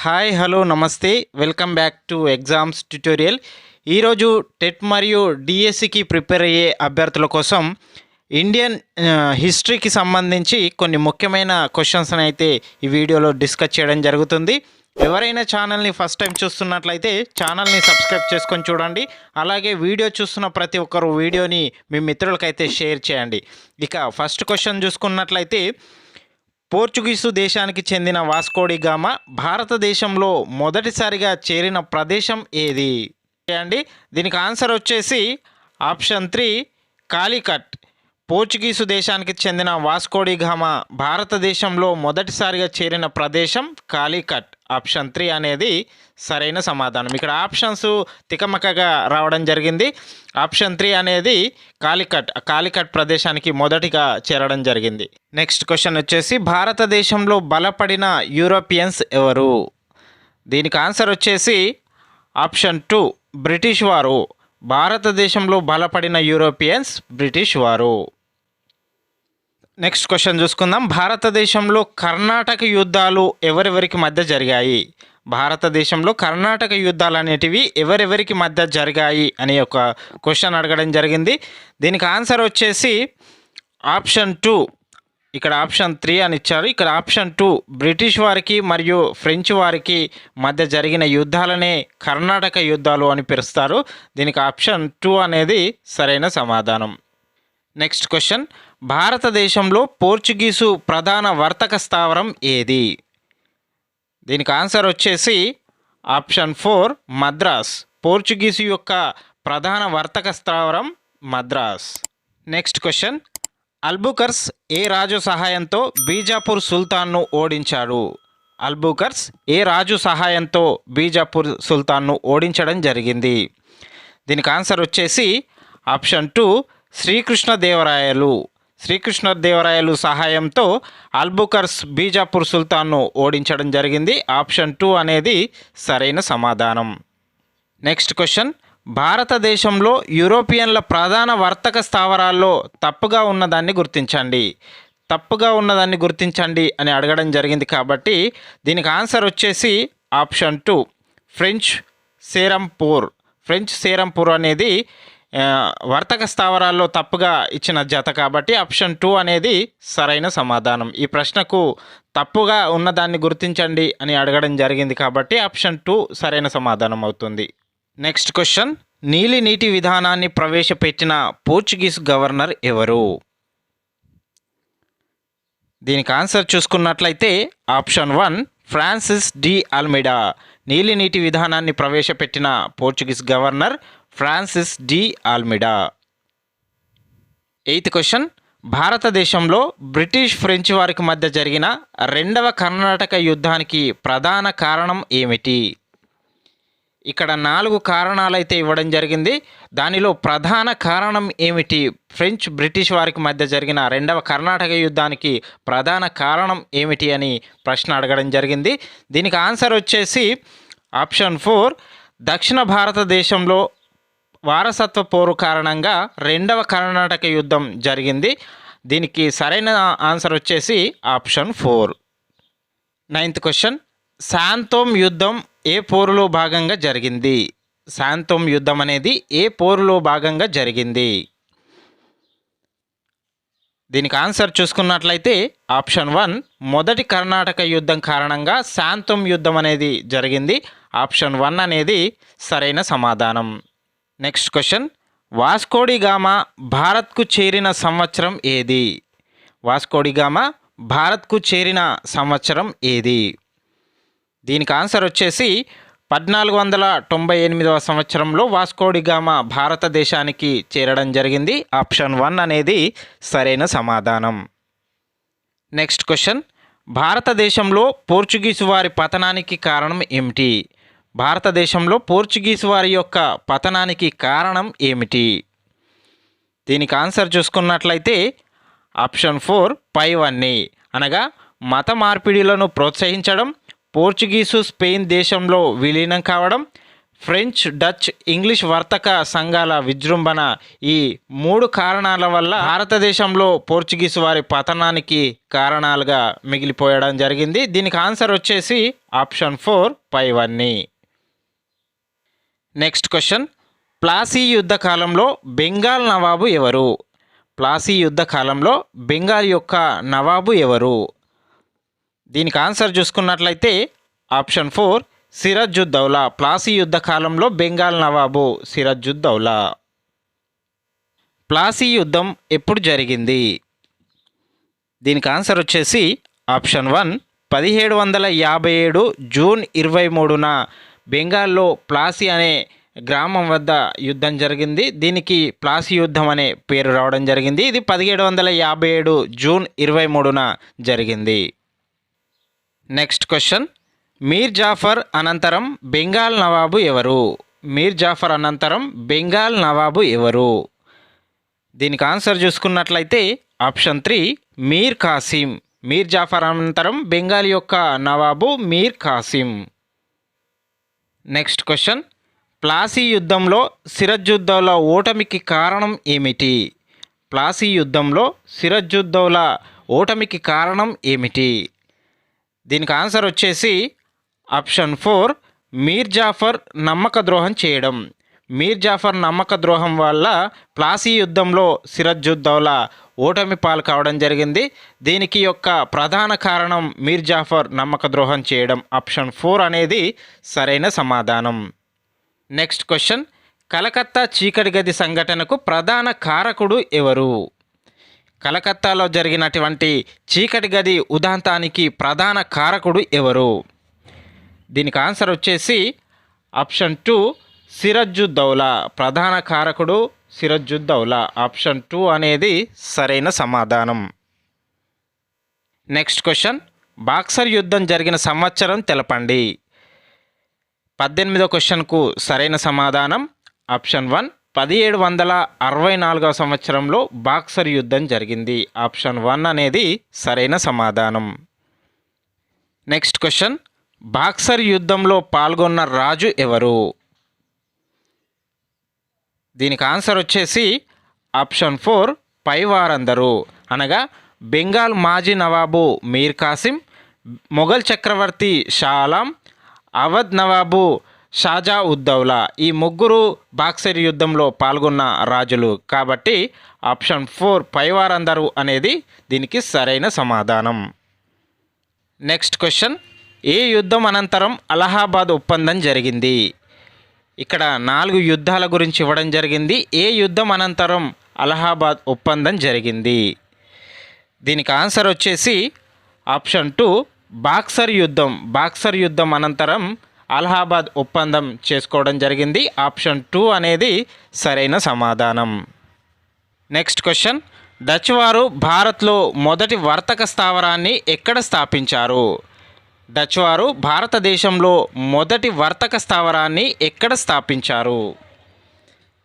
Hi hello నమస్తే welcome back to exams tutorial. ఈరోజు TET మరియు డిఎస్సికి ప్రిపేర్ అయ్యే అభ్యర్థుల కోసం ఇండియన్ హిస్టరీకి సంబంధించి కొన్ని ముఖ్యమైన క్వశ్చన్స్ అయితే ఈ వీడియోలో డిస్కస్ చేయడం జరుగుతుంది. ఎవరైనా ఛానల్ని ఫస్ట్ టైం చూస్తున్నట్లయితే ఛానల్ని సబ్స్క్రైబ్ చేసుకొని చూడండి. అలాగే వీడియో చూస్తున్న ప్రతి ఒక్కరు వీడియోని మీ మిత్రులకైతే షేర్ చేయండి. ఇక ఫస్ట్ క్వశ్చన్ చూసుకున్నట్లయితే, పోర్చుగీసు దేశానికి చెందిన వాస్కోడి గామా భారతదేశంలో మొదటిసారిగా చేరిన ప్రదేశం ఏది అండి? దీనికి ఆన్సర్ వచ్చేసి ఆప్షన్ 3 కాలికట్. పోర్చుగీసు దేశానికి చెందిన వాస్కోడి గామా భారతదేశంలో మొదటిసారిగా చేరిన ప్రదేశం కాలికట్. ఆప్షన్ 3 అనేది సరైన సమాధానం. ఇక్కడ ఆప్షన్స్ తికమకగా రావడం జరిగింది. ఆప్షన్ 3 అనేది కాలికట్ ప్రదేశానికి మొదటిగా చేరడం జరిగింది. నెక్స్ట్ క్వశ్చన్ వచ్చేసి, భారతదేశంలో బలపడిన యూరోపియన్స్ ఎవరు? దీనికి ఆన్సర్ వచ్చేసి ఆప్షన్ 2 బ్రిటిష్ వారు. భారతదేశంలో బలపడిన యూరోపియన్స్ బ్రిటిష్ వారు. నెక్స్ట్ క్వశ్చన్ చూసుకుందాం. భారతదేశంలో కర్ణాటక యుద్ధాలు ఎవరెవరికి మధ్య జరిగాయి? భారతదేశంలో కర్ణాటక యుద్ధాలు అనేటివి ఎవరెవరికి మధ్య జరిగాయి అనే ఒక క్వశ్చన్ అడగడం జరిగింది. దీనికి ఆన్సర్ వచ్చేసి ఆప్షన్ 2. ఇక్కడ ఆప్షన్ 3 అని ఇచ్చారు. ఇక్కడ ఆప్షన్ 2 బ్రిటిష్ వారికి మరియు ఫ్రెంచ్ వారికి మధ్య జరిగిన యుద్ధాలనే కర్ణాటక యుద్ధాలు అని పిలుస్తారు. దీనికి ఆప్షన్ 2 అనేది సరైన సమాధానం. నెక్స్ట్ క్వశ్చన్, భారతదేశంలో పోర్చుగీసు ప్రధాన వర్తక స్థావరం ఏది? దీనికి ఆన్సర్ వచ్చేసి ఆప్షన్ 4 మద్రాస్. పోర్చుగీసు యొక్క ప్రధాన వర్తక స్థావరం మద్రాస్. నెక్స్ట్ క్వశ్చన్, అల్బుకర్స్ ఏ రాజు సహాయంతో బీజాపూర్ సుల్తాన్ను ఓడించాడు? అల్బుకర్స్ ఏ రాజు సహాయంతో బీజాపూర్ సుల్తాన్ను ఓడించడం జరిగింది? దీనికి ఆన్సర్ వచ్చేసి ఆప్షన్ 2 శ్రీకృష్ణదేవరాయలు. శ్రీకృష్ణదేవరాయలు సహాయంతో అల్బుకర్స్ బీజాపూర్ సుల్తాన్ను ఓడించడం జరిగింది. ఆప్షన్ 2 అనేది సరైన సమాధానం. నెక్స్ట్ క్వశ్చన్, భారతదేశంలో యూరోపియన్ల ప్రధాన వర్తక స్థావరాల్లో తప్పుగా ఉన్నదాన్ని గుర్తించండి. తప్పుగా ఉన్నదాన్ని గుర్తించండి అని అడగడం జరిగింది కాబట్టి దీనికి ఆన్సర్ వచ్చేసి ఆప్షన్ 2 ఫ్రెంచ్ సేరంపూర్. ఫ్రెంచ్ సేరంపూర్ అనేది వర్తక స్థావరాల్లో తప్పుగా ఇచ్చిన జత కాబట్టి ఆప్షన్ 2 అనేది సరైన సమాధానం. ఈ ప్రశ్నకు తప్పుగా ఉన్నదాన్ని గుర్తించండి అని అడగడం జరిగింది కాబట్టి ఆప్షన్ 2 సరైన సమాధానం అవుతుంది. నెక్స్ట్ క్వశ్చన్, నీలి నీటి విధానాన్ని ప్రవేశపెట్టిన పోర్చుగీస్ గవర్నర్ ఎవరు? దీనికి ఆన్సర్ చూసుకున్నట్లయితే ఆప్షన్ 1 ఫ్రాన్సిస్ డి అల్మెడా. నీలి నీటి విధానాన్ని ప్రవేశపెట్టిన Portuguese governor Francis de Almeida. 8th question, భారతదేశంలో బ్రిటిష్ ఫ్రెంచ్ వారికి మధ్య జరిగిన రెండవ కర్ణాటక యుద్ధానికి ప్రధాన కారణం ఏమిటి? ఇక్కడ 4 కారణాలైతే ఇవ్వడం జరిగింది. దానిలో ప్రధాన కారణం ఏమిటి? ఫ్రెంచ్ బ్రిటిష్ వారికి మధ్య జరిగిన రెండవ కర్ణాటక యుద్ధానికి ప్రధాన కారణం ఏమిటి అని ప్రశ్న అడగడం జరిగింది. దీనికి ఆన్సర్ వచ్చేసి ఆప్షన్ 4 దక్షిణ భారతదేశంలో వారసత్వ పోరు కారణంగా రెండవ కర్ణాటక యుద్ధం జరిగింది. దీనికి సరైన ఆన్సర్ వచ్చేసి ఆప్షన్ 4. 9th క్వశ్చన్, శాంతోమ్ యుద్ధం ఏ పోరులో భాగంగా జరిగింది? శాంతోమ్ యుద్ధం అనేది ఏ పోరులో భాగంగా జరిగింది? దీనికి ఆన్సర్ చూసుకున్నట్లయితే ఆప్షన్ 1 మొదటి కర్ణాటక యుద్ధం కారణంగా శాంతోమ్ యుద్ధం అనేది జరిగింది. ఆప్షన్ 1 అనేది సరైన సమాధానం. నెక్స్ట్ క్వశ్చన్, వాస్కోడి గామా భారత్కు చేరిన సంవత్సరం ఏది? వాస్కోడి గామా భారత్కు చేరిన సంవత్సరం ఏది? దీనికి ఆన్సర్ వచ్చేసి 1498వ సంవత్సరంలో వాస్కోడి గామా భారతదేశానికి చేరడం జరిగింది. ఆప్షన్ 1 అనేది సరైన సమాధానం. నెక్స్ట్ క్వశ్చన్, భారతదేశంలో పోర్చుగీసు వారి పతనానికి కారణం ఏమిటి? భారతదేశంలో పోర్చుగీసు వారి యొక్క పతనానికి కారణం ఏమిటి? దీనికి ఆన్సర్ చూసుకున్నట్లయితే ఆప్షన్ 4 పైవన్నీ, అనగా మత మార్పిడిలను ప్రోత్సహించడం, పోర్చుగీసు స్పెయిన్ దేశంలో విలీనం కావడం, ఫ్రెంచ్, డచ్, ఇంగ్లీష్ వర్తక సంఘాల విజృంభణ ఈ 3 కారణాల వల్ల భారతదేశంలో పోర్చుగీసు వారి పతనానికి కారణాలుగా మిగిలిపోయడం జరిగింది. దీనికి ఆన్సర్ వచ్చేసి ఆప్షన్ 4 పైవన్నీ. నెక్స్ట్ క్వశ్చన్, ప్లాసీ యుద్ధ కాలంలో బెంగాల్ నవాబు ఎవరు? ప్లాసీ యుద్ధ కాలంలో బెంగాల్ యొక్క నవాబు ఎవరు? దీనికి ఆన్సర్ చూసుకున్నట్లయితే ఆప్షన్ 4 సిరాజుద్దౌలా. ప్లాసీ యుద్ధ కాలంలో బెంగాల్ నవాబు సిరాజుద్దౌలా. ప్లాసీ యుద్ధం ఎప్పుడు జరిగింది? దీనికి ఆన్సర్ వచ్చేసి ఆప్షన్ 1 1757 జూన్ 23న బెంగాల్లో ప్లాసీ అనే గ్రామం వద్ద యుద్ధం జరిగింది. దీనికి ప్లాసీ యుద్ధం అనే పేరు రావడం జరిగింది. ఇది 1757 జూన్ 23న జరిగింది. నెక్స్ట్ క్వశ్చన్, మీర్ జాఫర్ అనంతరం బెంగాల్ నవాబు ఎవరు? మీర్ జాఫర్ అనంతరం బెంగాల్ నవాబు ఎవరు? దీనికి ఆన్సర్ చూసుకున్నట్లయితే ఆప్షన్ 3 మీర్ కాసిం. మీర్ జాఫర్ అనంతరం బెంగాల్ యొక్క నవాబు మీర్ కాసిం. నెక్స్ట్ క్వశ్చన్, ప్లాసీ యుద్ధంలో సిరాజుద్దౌలా ఓటమికి కారణం ఏమిటి? ప్లాసీ యుద్ధంలో సిరాజుద్దౌలా ఓటమికి కారణం ఏమిటి? దీనికి ఆన్సర్ వచ్చేసి ఆప్షన్ 4 మీర్ జాఫర్ నమ్మక ద్రోహం చేయడం. మీర్ జాఫర్ నమ్మక ద్రోహం వల్ల ప్లాసీ యుద్ధంలో సిరాజుద్దౌలా ఓటమి పాలు కావడం జరిగింది. దీనికి యొక్క ప్రధాన కారణం మీర్ జాఫర్ నమ్మక ద్రోహం చేయడం. ఆప్షన్ 4 అనేది సరైన సమాధానం. నెక్స్ట్ క్వశ్చన్, కలకత్తా చీకటి గది సంఘటనకు ప్రధాన కారకుడు ఎవరు? కలకత్తాలో జరిగినటువంటి చీకటి గది ఉదంతానికి ప్రధాన కారకుడు ఎవరు? దీనికి ఆన్సర్ వచ్చేసి ఆప్షన్ 2 సిరాజుద్దౌలా. ప్రధాన కారకుడు సిరాజుద్దౌలా. ఆప్షన్ 2 అనేది సరైన సమాధానం. నెక్స్ట్ క్వశ్చన్, బాక్సర్ యుద్ధం జరిగిన సంవత్సరం తెలపండి. 18వ క్వశ్చన్కు సరైన సమాధానం ఆప్షన్ 1 1764 సంవత్సరంలో బాక్సర్ యుద్ధం జరిగింది. ఆప్షన్ 1 అనేది సరైన సమాధానం. నెక్స్ట్ క్వశ్చన్, బాక్సర్ యుద్ధంలో పాల్గొన్న రాజు ఎవరు? దీనికి ఆన్సర్ వచ్చేసి ఆప్షన్ 4 పైవారందరూ, అనగా బెంగాల్ మాజీ నవాబు మీర్ కాసిం, మొఘల్ చక్రవర్తి షా ఆలం, అవధ్ నవాబు షాజా ఉద్దౌలా. ఈ ముగ్గురు బాక్సర్ యుద్ధంలో పాల్గొన్న రాజులు. కాబట్టి ఆప్షన్ 4 పైవారందరూ అనేది దీనికి సరైన సమాధానం. నెక్స్ట్ క్వశ్చన్, ఏ యుద్ధం అనంతరం అలహాబాద్ ఒప్పందం జరిగింది? ఇక్కడ 4 యుద్ధాల గురించి ఇవ్వడం జరిగింది. ఏ యుద్ధం అనంతరం అలహాబాద్ ఒప్పందం జరిగింది? దీనికి ఆన్సర్ వచ్చేసి ఆప్షన్ 2 బాక్సర్ యుద్ధం. బాక్సర్ యుద్ధం అనంతరం అలహాబాద్ ఒప్పందం చేసుకోవడం జరిగింది. ఆప్షన్ 2 అనేది సరైన సమాధానం. నెక్స్ట్ క్వశ్చన్, డచ్ వారు భారత్లో మొదటి వర్తక స్థావరాన్ని ఎక్కడ స్థాపించారు? డచ్ వారు భారతదేశంలో మొదటి వర్తక స్థావరాన్ని ఎక్కడ స్థాపించారు?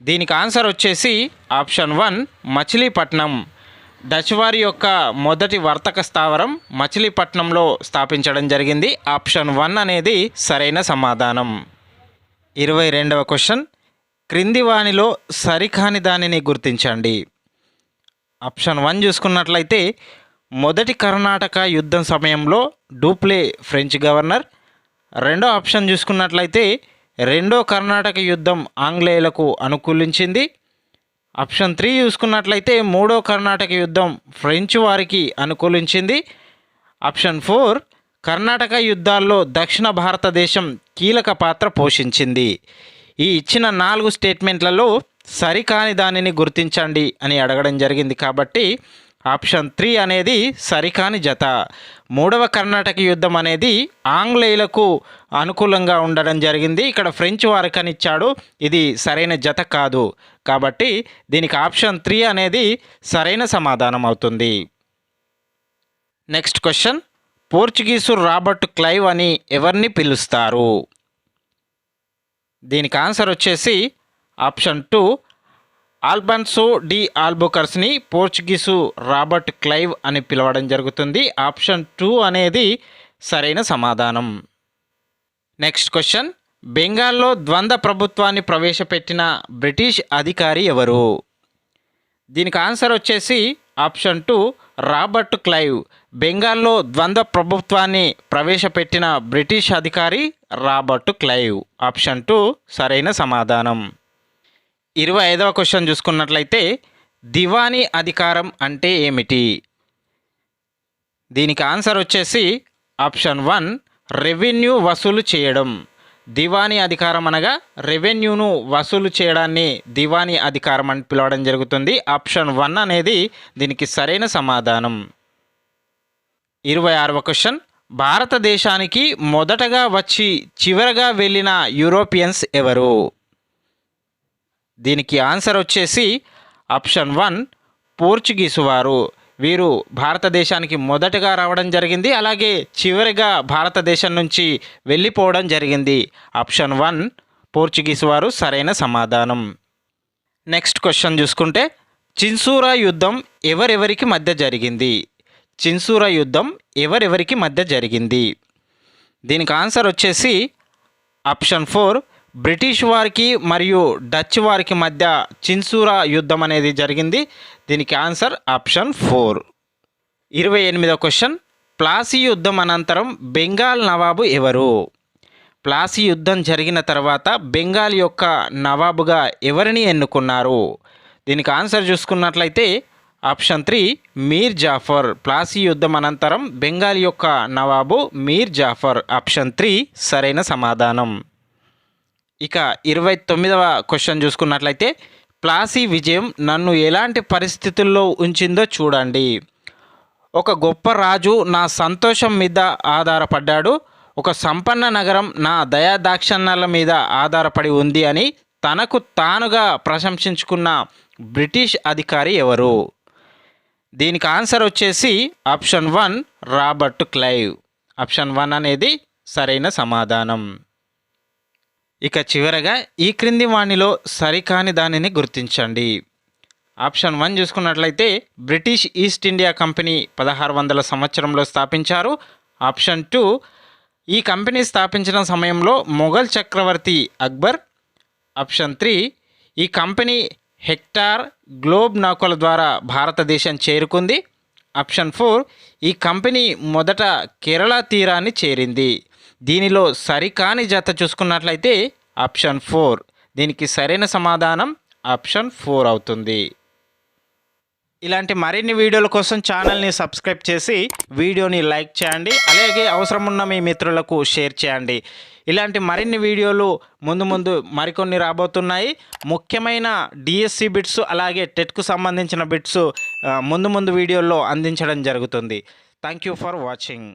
దీనికి ఆన్సర్ వచ్చేసి ఆప్షన్ 1 మచిలీపట్నం. డచ్ వారి యొక్క మొదటి వర్తక స్థావరం మచిలీపట్నంలో స్థాపించడం జరిగింది. ఆప్షన్ 1 అనేది సరైన సమాధానం. 22వ క్వశ్చన్, క్రింది వానిలో సరికాని దానిని గుర్తించండి. ఆప్షన్ 1 చూసుకున్నట్లయితే మొదటి కర్ణాటక యుద్ధం సమయంలో డూప్లే ఫ్రెంచ్ గవర్నర్. రెండో ఆప్షన్ చూసుకున్నట్లయితే రెండో కర్ణాటక యుద్ధం ఆంగ్లేయులకు అనుకూలించింది. ఆప్షన్ 3 చూసుకున్నట్లయితే మూడో కర్ణాటక యుద్ధం ఫ్రెంచ్ వారికి అనుకూలించింది. ఆప్షన్ 4 కర్ణాటక యుద్ధాల్లో దక్షిణ భారతదేశం కీలక పాత్ర పోషించింది. ఈ ఇచ్చిన 4 స్టేట్మెంట్లలో సరికాని దానిని గుర్తించండి అని అడగడం జరిగింది. కాబట్టి ఆప్షన్ 3 అనేది సరికాని జత. మూడవ కర్ణాటక యుద్ధం అనేది ఆంగ్లేయులకు అనుకూలంగా ఉండడం జరిగింది. ఇక్కడ ఫ్రెంచ్ వారికని ఇచ్చాడు. ఇది సరైన జత కాదు. కాబట్టి దీనికి ఆప్షన్ 3 అనేది సరైన సమాధానం అవుతుంది. Next question, Portuguese Robert Clive అని ఎవరిని పిలుస్తారు? దీనికి ఆన్సర్ వచ్చేసి ఆప్షన్ 2 ఆల్బన్సో డి ఆల్బుకర్స్ని పోర్చుగీసు రాబర్ట్ క్లైవ్ అని పిలవడం జరుగుతుంది. ఆప్షన్ 2 అనేది సరైన సమాధానం. నెక్స్ట్ క్వశ్చన్, బెంగాల్లో ద్వంద్వ ప్రభుత్వాన్ని ప్రవేశపెట్టిన బ్రిటిష్ అధికారి ఎవరు? దీనికి ఆన్సర్ వచ్చేసి ఆప్షన్ 2 రాబర్ట్ క్లైవ్. బెంగాల్లో ద్వంద్వ ప్రభుత్వాన్ని ప్రవేశపెట్టిన బ్రిటిష్ అధికారి రాబర్ట్ క్లైవ్. ఆప్షన్ 2 సరైన సమాధానం. 25వ క్వశ్చన్ చూసుకున్నట్లయితే దివానీ అధికారం అంటే ఏమిటి? దీనికి ఆన్సర్ వచ్చేసి ఆప్షన్ 1 రెవెన్యూ వసూలు చేయడం. దివానీ అధికారం అనగా రెవెన్యూను వసూలు చేయడాన్ని దివానీ అధికారం అని పిలవడం జరుగుతుంది. ఆప్షన్ 1 అనేది దీనికి సరైన సమాధానం. 26వ క్వశ్చన్ భారతదేశానికి మొదటగా వచ్చి చివరగా వెళ్ళిన యూరోపియన్స్ ఎవరు? దీనికి ఆన్సర్ వచ్చేసి ఆప్షన్ 1 పోర్చుగీసు వారు. వీరు భారతదేశానికి మొదటగా రావడం జరిగింది, అలాగే చివరిగా భారతదేశం నుంచి వెళ్ళిపోవడం జరిగింది. ఆప్షన్ 1 పోర్చుగీసు వారు సరైన సమాధానం. నెక్స్ట్ క్వశ్చన్ చూసుకుంటే చిన్సూరా యుద్ధం ఎవరెవరికి మధ్య జరిగింది? చిన్సూరా యుద్ధం ఎవరెవరికి మధ్య జరిగింది? దీనికి ఆన్సర్ వచ్చేసి ఆప్షన్ 4 బ్రిటిష్ వారికి మరియు డచ్ వారికి మధ్య చిన్సూరా యుద్ధం అనేది జరిగింది. దీనికి ఆన్సర్ ఆప్షన్ 4. 28వ క్వశ్చన్ ప్లాసీ యుద్ధం అనంతరం బెంగాల్ నవాబు ఎవరు? ప్లాసీ యుద్ధం జరిగిన తర్వాత బెంగాల్ యొక్క నవాబుగా ఎవరిని ఎన్నుకున్నారు? దీనికి ఆన్సర్ చూసుకున్నట్లయితే ఆప్షన్ 3 మీర్ జాఫర్. ప్లాసీ యుద్ధం అనంతరం బెంగాల్ యొక్క నవాబు మీర్ జాఫర్. ఆప్షన్ 3 సరైన సమాధానం. ఇక 29వ క్వశ్చన్ చూసుకున్నట్లయితే ప్లాసీ విజయం నన్ను ఎలాంటి పరిస్థితుల్లో ఉంచిందో చూడండి. ఒక గొప్ప రాజు నా సంతోషం మీద ఆధారపడ్డాడు, ఒక సంపన్న నగరం నా దయాదాక్షిణ్యాల మీద ఆధారపడి ఉంది అని తనకు తానుగా ప్రశంసించుకున్న బ్రిటిష్ అధికారి ఎవరు? దీనికి ఆన్సర్ వచ్చేసి ఆప్షన్ 1 రాబర్ట్ క్లైవ్. ఆప్షన్ 1 అనేది సరైన సమాధానం. ఇక చివరగా ఈ క్రింది వాణిలో సరికాని దానిని గుర్తించండి. ఆప్షన్ 1 చూసుకున్నట్లయితే బ్రిటిష్ ఈస్ట్ ఇండియా కంపెనీ 1600 సంవత్సరంలో స్థాపించారు. ఆప్షన్ 2 ఈ కంపెనీ స్థాపించిన సమయంలో మొఘల్ చక్రవర్తి అక్బర్. ఆప్షన్ 3 ఈ కంపెనీ హెక్టార్ గ్లోబ్ నౌకల ద్వారా భారతదేశం చేరుకుంది. ఆప్షన్ 4 ఈ కంపెనీ మొదట కేరళ తీరాన్ని చేరింది. దీనిలో సరికాని జత చూసుకున్నట్లయితే ఆప్షన్ 4. దీనికి సరైన సమాధానం ఆప్షన్ 4 అవుతుంది. ఇలాంటి మరిన్ని వీడియోల కోసం ఛానల్ని సబ్స్క్రైబ్ చేసి వీడియోని లైక్ చేయండి, అలాగే అవసరం ఉన్న మీ మిత్రులకు షేర్ చేయండి. ఇలాంటి మరిన్ని వీడియోలు ముందు మరికొన్ని రాబోతున్నాయి. ముఖ్యమైన డిఎస్సి బిట్స్ అలాగే టెట్కు సంబంధించిన బిట్స్ ముందు వీడియోల్లో అందించడం జరుగుతుంది. Thank you for watching.